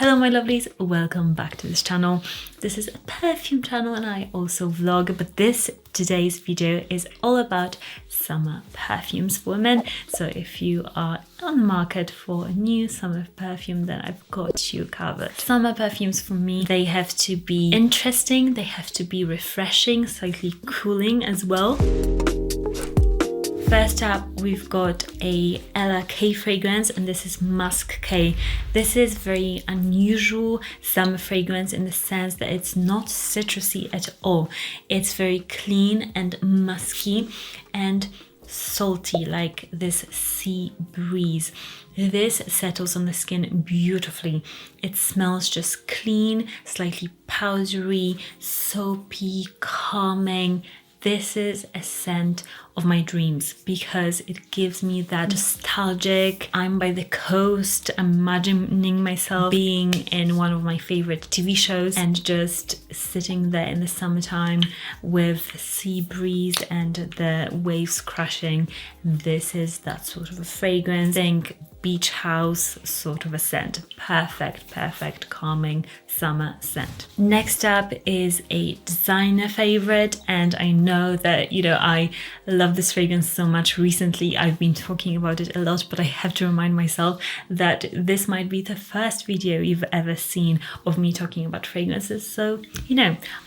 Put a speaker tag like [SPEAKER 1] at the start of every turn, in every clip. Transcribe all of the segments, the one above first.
[SPEAKER 1] Hello my lovelies, welcome back to this channel. This is a perfume channel and I also vlog, but today's video is all about summer perfumes for women. So if you are on the market for a new summer perfume, then I've got you covered. Summer perfumes for me, they have to be interesting, they have to be refreshing, slightly cooling as well. First up, we've got a Ella K fragrance, and this is Musk K. This is very unusual summer fragrance in the sense that it's not citrusy at all. It's very clean and musky and salty, like this sea breeze. This settles on the skin beautifully. It smells just clean, slightly powdery, soapy, calming. This is a scent of my dreams because it gives me that nostalgic, I'm by the coast, I'm imagining myself being in one of my favorite TV shows and just sitting there in the summertime with the sea breeze and the waves crashing. This is that sort of a fragrance. Think beach house sort of a scent. Perfect calming summer scent. Next up is a designer favorite, and I know that I love this fragrance so much. Recently I've been talking about it a lot, but I have to remind myself that this might be the first video you've ever seen of me talking about fragrances, so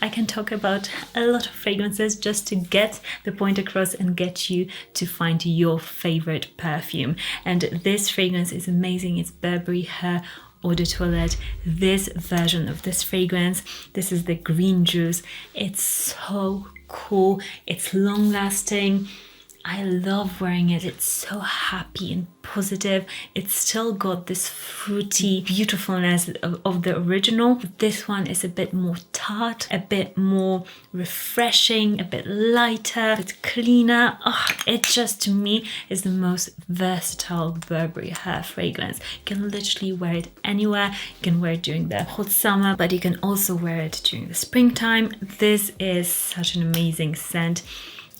[SPEAKER 1] I can talk about a lot of fragrances just to get the point across and get you to find your favorite perfume. And this fragrance is amazing. It's Burberry Her Eau de Toilette. This version of this fragrance, this is the green juice. It's so cool, it's long lasting. I love wearing it. It's so happy and positive. It's still got this fruity beautifulness of the original. This one is a bit more tart, a bit more refreshing, a bit lighter, a bit cleaner. It just, to me, is the most versatile Burberry hair fragrance. You can literally wear it anywhere. You can wear it during the hot summer, but you can also wear it during the springtime. This is such an amazing scent.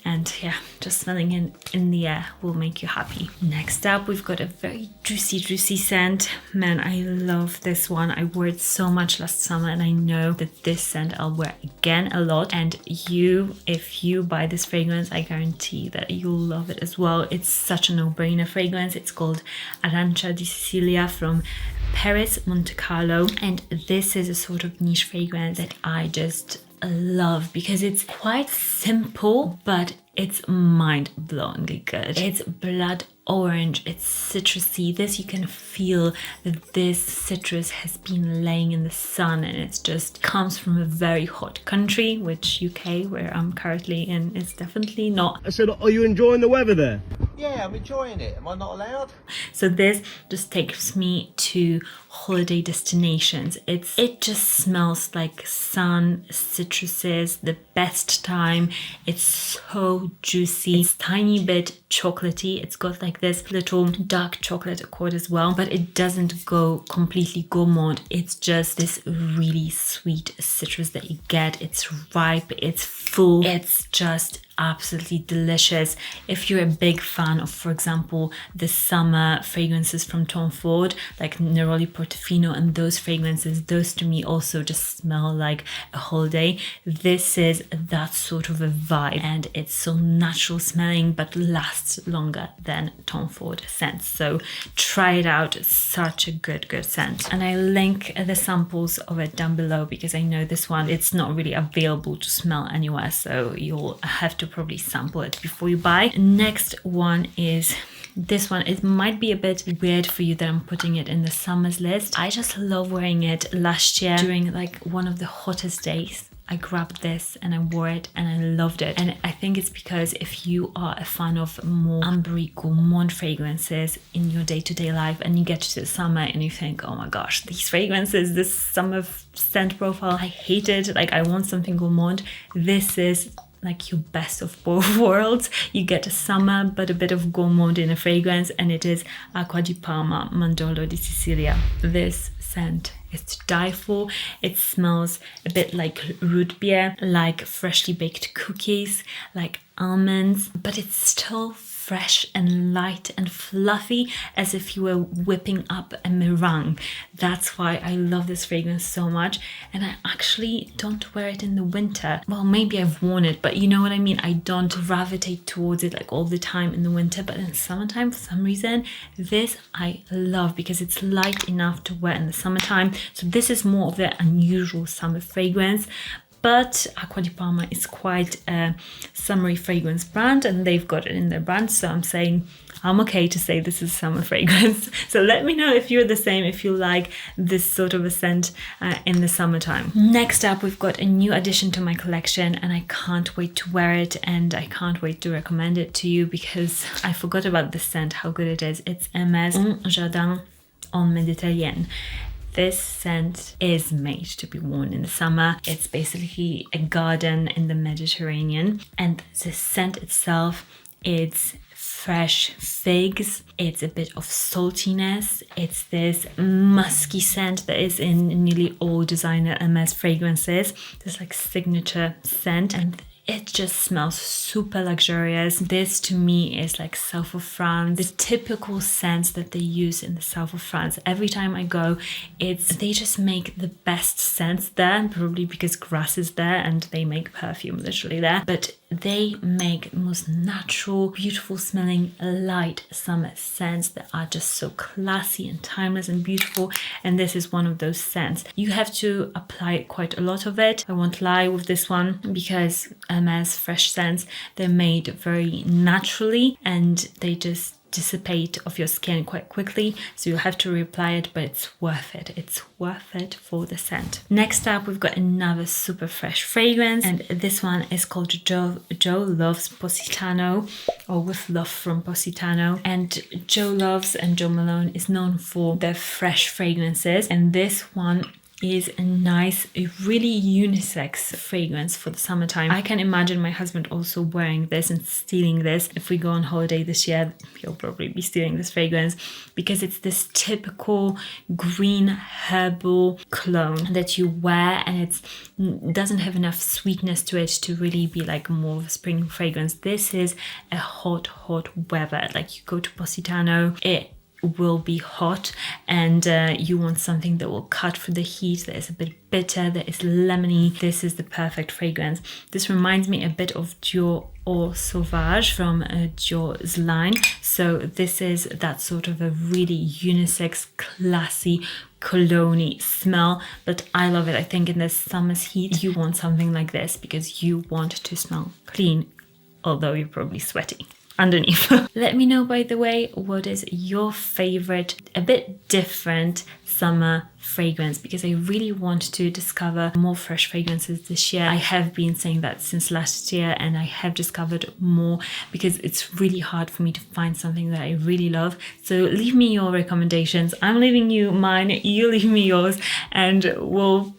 [SPEAKER 1] And yeah, just smelling in the air will make you happy. Next up, we've got a very juicy scent. Man, I love this one. I wore it so much last summer, and I know that this scent I'll wear again a lot. And if you buy this fragrance, I guarantee that you'll love it as well. It's such a no-brainer fragrance. It's called Arancha di Sicilia from Perris, Monte Carlo. And this is a sort of niche fragrance that I just love because it's quite simple, but it's mind-blowingly good. It's blood orange, it's citrusy. This, you can feel that this citrus has been laying in the sun, and it just comes from a very hot country, which UK, where I'm currently in, is definitely not.
[SPEAKER 2] I said, are you enjoying the weather there?
[SPEAKER 3] Yeah, I'm enjoying it. Am I not allowed?
[SPEAKER 1] So this just takes me to holiday destinations. It just smells like sun, citruses, the best time. It's so juicy. It's tiny bit chocolatey. It's got like this little dark chocolate accord as well, but it doesn't go completely gourmand. It's just this really sweet citrus that you get. It's ripe, it's full, it's just absolutely delicious. If you're a big fan of, for example, the summer fragrances from Tom Ford, like Neroli Portofino and those fragrances, those to me also just smell like a holiday. This is that sort of a vibe, and it's so natural smelling but lasts longer than Tom Ford scents. So try it out. It's such a good scent. And I link the samples of it down below because I know this one, it's not really available to smell anywhere, so you'll have to probably sample it before you buy. Next one is this one. It might be a bit weird for you that I'm putting it in the summers list. I just love wearing it. Last year during like one of the hottest days, I grabbed this and I wore it and I loved it. And I think it's because if you are a fan of more ambery gourmand fragrances in your day-to-day life, and you get to the summer and you think, oh my gosh, these fragrances, this summer scent profile, I hate it, like I want something gourmand. This is like your best of both worlds. You get a summer but a bit of gourmand in a fragrance, and it is Acqua Di Parma Mandorlo di Sicilia. This scent is to die for. It smells a bit like root beer, like freshly baked cookies, like almonds, but it's still fresh and light and fluffy, as if you were whipping up a meringue. That's why I love this fragrance so much, and I actually don't wear it in the winter. Well, maybe I've worn it, but you know what I mean. I don't gravitate towards it like all the time in the winter, but in summertime, for some reason, this I love because it's light enough to wear in the summertime. So this is more of the unusual summer fragrance. But Acqua Di Parma is quite a summery fragrance brand, and they've got it in their brand. So I'm saying I'm okay to say this is summer fragrance. So let me know if you're the same, if you like this sort of a scent in the summertime. Next up, we've got a new addition to my collection, and I can't wait to wear it, and I can't wait to recommend it to you because I forgot about this scent, how good it is. It's Hermes Jardin en Méditerranée. This scent is made to be worn in the summer. It's basically a garden in the Mediterranean, and the scent itself, it's fresh figs, it's a bit of saltiness, it's this musky scent that is in nearly all designer Hermes fragrances, this like signature scent, and it just smells super luxurious. This to me is like south of France, the typical scents that they use in the south of France. Every time I go, they just make the best scents there, probably because grass is there and they make perfume literally there, but they make the most natural, beautiful smelling, light summer scents that are just so classy and timeless and beautiful, and this is one of those scents. You have to apply quite a lot of it. I won't lie with this one because Hermes fresh scents, they're made very naturally and they just dissipate off your skin quite quickly, so you have to reapply it, but it's worth it. It's worth it for the scent. Next up, we've got another super fresh fragrance, and this one is called Joe Loves Positano, or With Love from Positano. And Joe Loves and Joe Malone is known for their fresh fragrances, and this one is a nice, a really unisex fragrance for the summertime. I can imagine my husband also wearing this and stealing this. If we go on holiday this year, he'll probably be stealing this fragrance because it's this typical green herbal cologne that you wear, and it doesn't have enough sweetness to it to really be like more of a spring fragrance. This is a hot weather. Like you go to Positano, it will be hot, and you want something that will cut through the heat, that is a bit bitter, that is lemony. This is the perfect fragrance. This reminds me a bit of Dior Eau Sauvage from Dior's line. So this is that sort of a really unisex, classy, cologne smell, but I love it. I think in the summer's heat, you want something like this because you want to smell clean, although you're probably sweaty underneath. Let me know, by the way, what is your favorite, a bit different summer fragrance, because I really want to discover more fresh fragrances this year. I have been saying that since last year, and I have discovered more because it's really hard for me to find something that I really love. So leave me your recommendations. I'm leaving you mine, you leave me yours, and we'll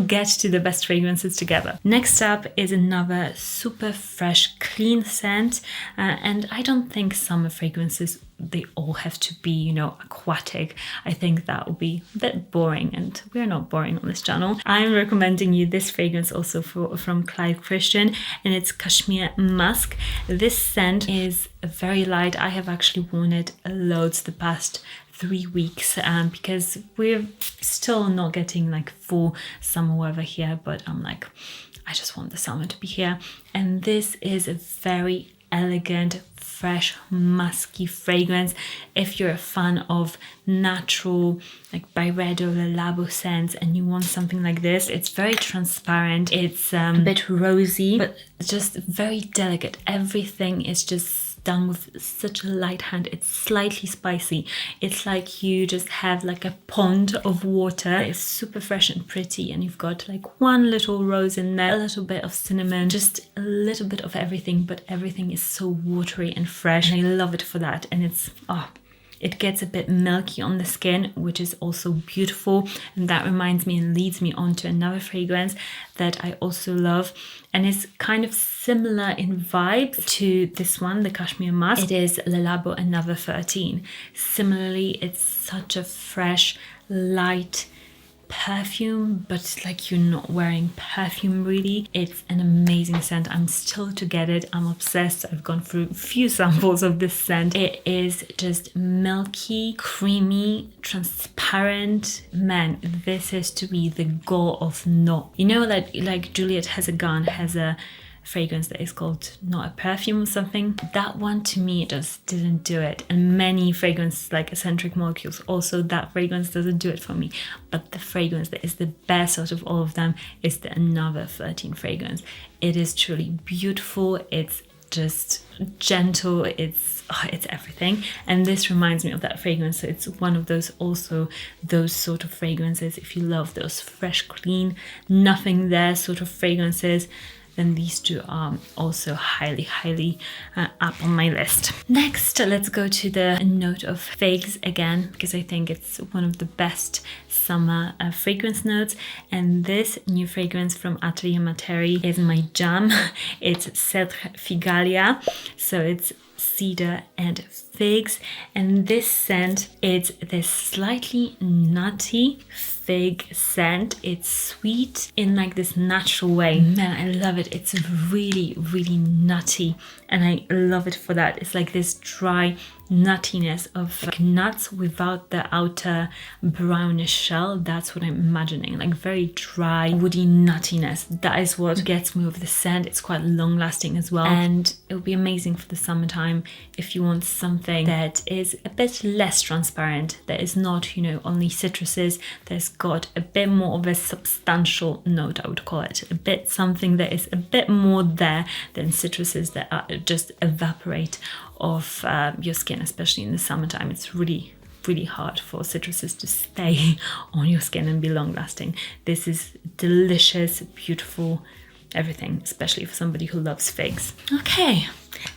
[SPEAKER 1] get to the best fragrances together. Next up is another super fresh, clean scent. And I don't think summer fragrances, they all have to be, you know, aquatic. I think that would be a bit boring, and we're not boring on this channel. I'm recommending you this fragrance also from Clive Christian, and it's Kashmir Musk. This scent is very light. I have actually worn it loads the past 3 weeks because we're still not getting like full summer weather here, but I'm like, I just want the summer to be here. And this is a very elegant, fresh, musky fragrance. If you're a fan of natural, like Byredo, Labo scents, and you want something like this, it's very transparent. It's a bit rosy, but just very delicate. Everything is just done with such a light hand. It's slightly spicy. It's like you just have like a pond of water. It's super fresh and pretty, and you've got like one little rose in there, a little bit of cinnamon, just a little bit of everything, but everything is so watery and fresh, and I love it for that. And it's it gets a bit milky on the skin, which is also beautiful. And that reminds me and leads me on to another fragrance that I also love, and it's kind of similar in vibe to this one, the Kashmir Musk. It is Le Labo Another 13. Similarly, it's such a fresh, light, perfume, but like you're not wearing perfume really. It's an amazing scent. I'm still to get it. I'm obsessed. I've gone through a few samples of this scent. It is just milky, creamy, transparent. Man, this is to be the goal of no. You know that like Juliette has a fragrance that is called not a perfume or something. That one to me just didn't do it, and many fragrances like Eccentric Molecules, also that fragrance doesn't do it for me. But the fragrance that is the best out of all of them is the Another 13 fragrance. It is truly beautiful. It's just gentle. It's everything, and this reminds me of that fragrance. So it's one of those sort of fragrances. If you love those fresh, clean, nothing there sort of fragrances, then these two are also highly up on my list. Next, let's go to the note of figs again, because I think it's one of the best summer fragrance notes. And this new fragrance from Atelier Materi is my jam. It's Cèdre Figalia, so it's cedar and figs, and this scent is this slightly nutty fig scent. It's sweet in like this natural way. Man, I love it. It's really nutty, and I love it for that. It's like this dry nuttiness of like nuts without the outer brownish shell. That's what I'm imagining, like very dry woody nuttiness. That is what gets me with the scent. It's quite long lasting as well, and it would be amazing for the summertime if you want something that is a bit less transparent, that is not, you know, only citruses. There's got a bit more of a substantial note, I would call it, a bit something that is a bit more there than citruses that are just evaporate off your skin, especially in the summertime. It's really hard for citruses to stay on your skin and be long lasting. This is delicious, beautiful, everything, especially for somebody who loves figs. Okay,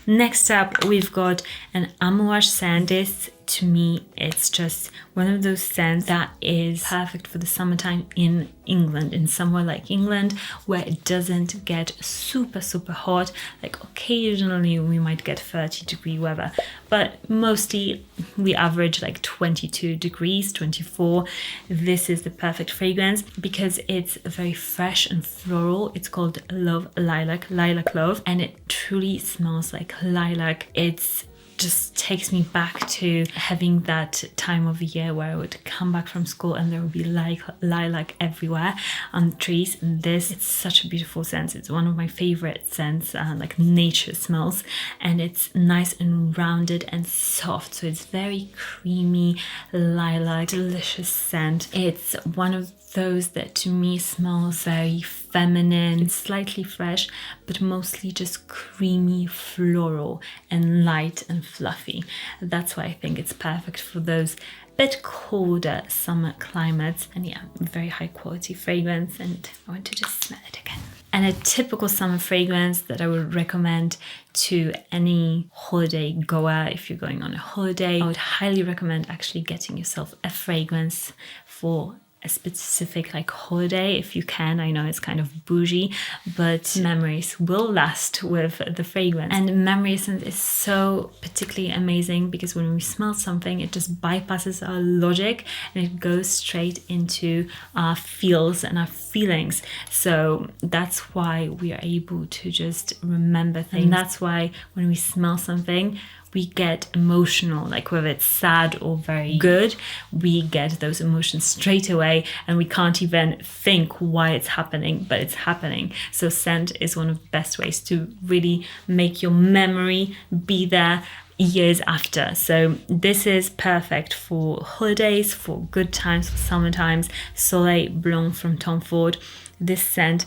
[SPEAKER 1] next up we've got an Amouage scent. This, to me, it's just one of those scents that is perfect for the summertime in England, in somewhere like England where it doesn't get super hot. Like occasionally we might get 30-degree weather, but mostly we average like 22 degrees, 24. This is the perfect fragrance because it's very fresh and floral. It's called Love Lilac, Lilac Love, and it truly smells like lilac. It's just takes me back to having that time of the year where I would come back from school and there would be lilac everywhere on the trees. And this, it's such a beautiful scent. It's one of my favorite scents, like nature smells, and it's nice and rounded and soft. So it's very creamy lilac, delicious scent. It's one of those that to me smells very feminine. It's slightly fresh, but mostly just creamy, floral, and light and fluffy. That's why I think it's perfect for those bit colder summer climates. And yeah, very high quality fragrance, and I want to just smell it again. And a typical summer fragrance that I would recommend to any holiday goer, if you're going on a holiday, I would highly recommend actually getting yourself a fragrance for a specific like holiday if you can. I know it's kind of bougie, but memories will last with the fragrance. And memory essence is so particularly amazing because when we smell something, it just bypasses our logic and it goes straight into our feels and our feelings. So that's why we are able to just remember things. And that's why when we smell something, we get emotional, like whether it's sad or very good, we get those emotions straight away and we can't even think why it's happening, but it's happening. So scent is one of the best ways to really make your memory be there years after. So this is perfect for holidays, for good times, for summer times. Soleil Blanc from Tom Ford. This scent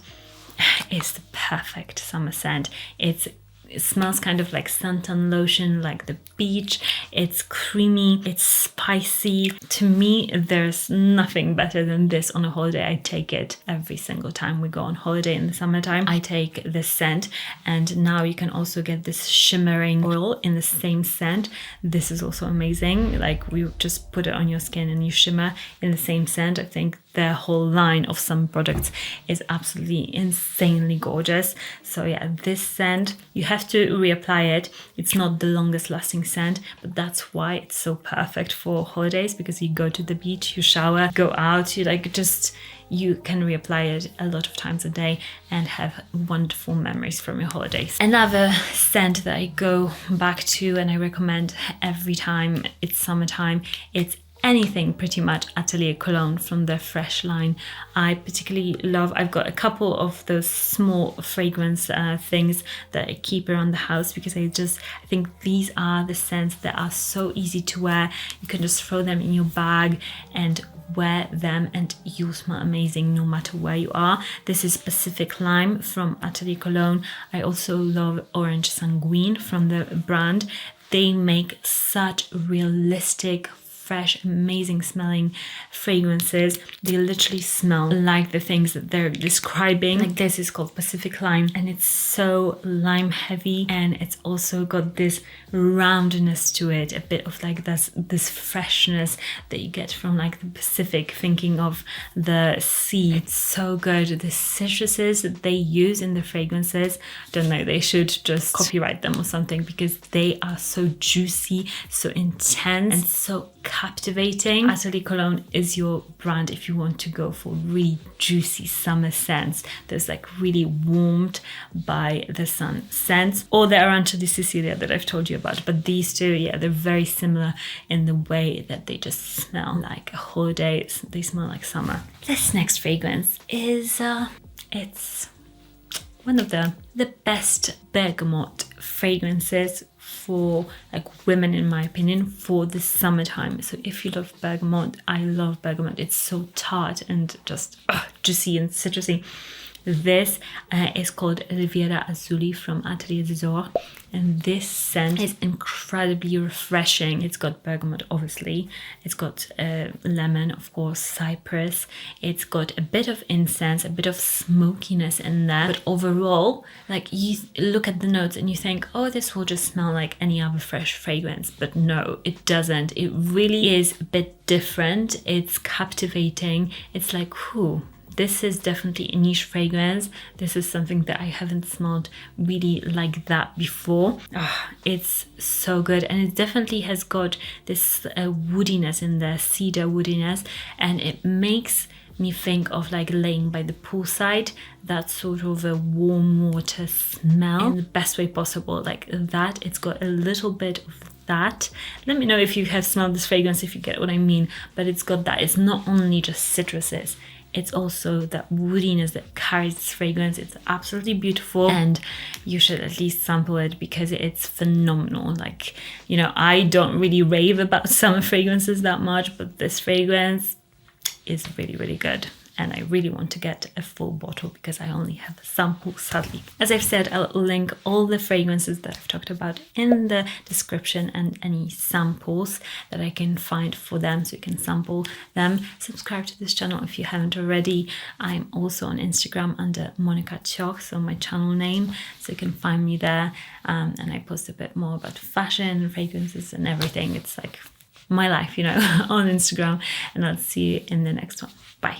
[SPEAKER 1] is the perfect summer scent. It smells kind of like suntan lotion, like the beach. It's creamy, it's spicy. To me, there's nothing better than this on a holiday. I take it every single time we go on holiday in the summertime. I take this scent, and now you can also get this shimmering oil in the same scent. This is also amazing. Like we just put it on your skin and you shimmer in the same scent. I think their whole line of some products is absolutely insanely gorgeous. So yeah, this scent, you have have to reapply it. It's not the longest lasting scent, but that's why it's so perfect for holidays, because you go to the beach, you shower, go out, you like just, you can reapply it a lot of times a day and have wonderful memories from your holidays. Another scent that I go back to and I recommend every time it's summertime, it's anything pretty much Atelier Cologne from their Fresh line. I particularly love, I've got a couple of those small fragrance things that I keep around the house, because I think these are the scents that are so easy to wear. You can just throw them in your bag and wear them and you'll smell amazing no matter where you are. This is Pacific Lime from Atelier Cologne. I also love Orange Sanguine from the brand. They make such realistic, fresh, amazing smelling fragrances. They literally smell like the things that they're describing. Like this is called Pacific Lime, and it's so lime heavy, and it's also got this roundness to it, a bit of like this freshness that you get from like the Pacific, thinking of the sea. It's so good. The citruses that they use in the fragrances, I don't know, they should just copyright them or something, because they are so juicy, so intense, and so captivating. Atelier Cologne is your brand if you want to go for really juicy summer scents. There's like really warmed by the sun scents, or the Arancha di Sicilia that I've told you about. But these two, yeah, they're very similar in the way that they just smell like a holiday. They smell like summer. This next fragrance is it's one of the best bergamot fragrances for like women, in my opinion, for the summertime. So if you love bergamot, I love bergamot. It's so tart and just juicy and citrusy. This is called Riviera Azzurri from Atelier Des Ors, and this scent is incredibly refreshing. It's got bergamot, obviously. It's got lemon, of course, cypress. It's got a bit of incense, a bit of smokiness in there. But overall, like, you look at the notes and you think, oh, this will just smell like any other fresh fragrance. But no, it doesn't. It really is a bit different. It's captivating. It's like, whew. This is definitely a niche fragrance. This is something that I haven't smelled really like that before. It's so good, and it definitely has got this woodiness in there, cedar woodiness, and it makes me think of like laying by the poolside, that sort of a warm water smell in the best way possible, like that. It's got a little bit of that. Let me know if you have smelled this fragrance, if you get what I mean. But it's got that. It's not only just citruses, it's also that woodiness that carries this fragrance. It's absolutely beautiful, and you should at least sample it because it's phenomenal. Like, you know, I don't really rave about summer fragrances that much, but this fragrance is really, really good. And I really want to get a full bottle because I only have a sample, sadly. As I've said, I'll link all the fragrances that I've talked about in the description, and any samples that I can find for them, so you can sample them. Subscribe to this channel if you haven't already. I'm also on Instagram under Monika Cioch, so my channel name, so you can find me there. And I post a bit more about fashion, fragrances and everything. It's like my life, you know, on Instagram. And I'll see you in the next one. Bye.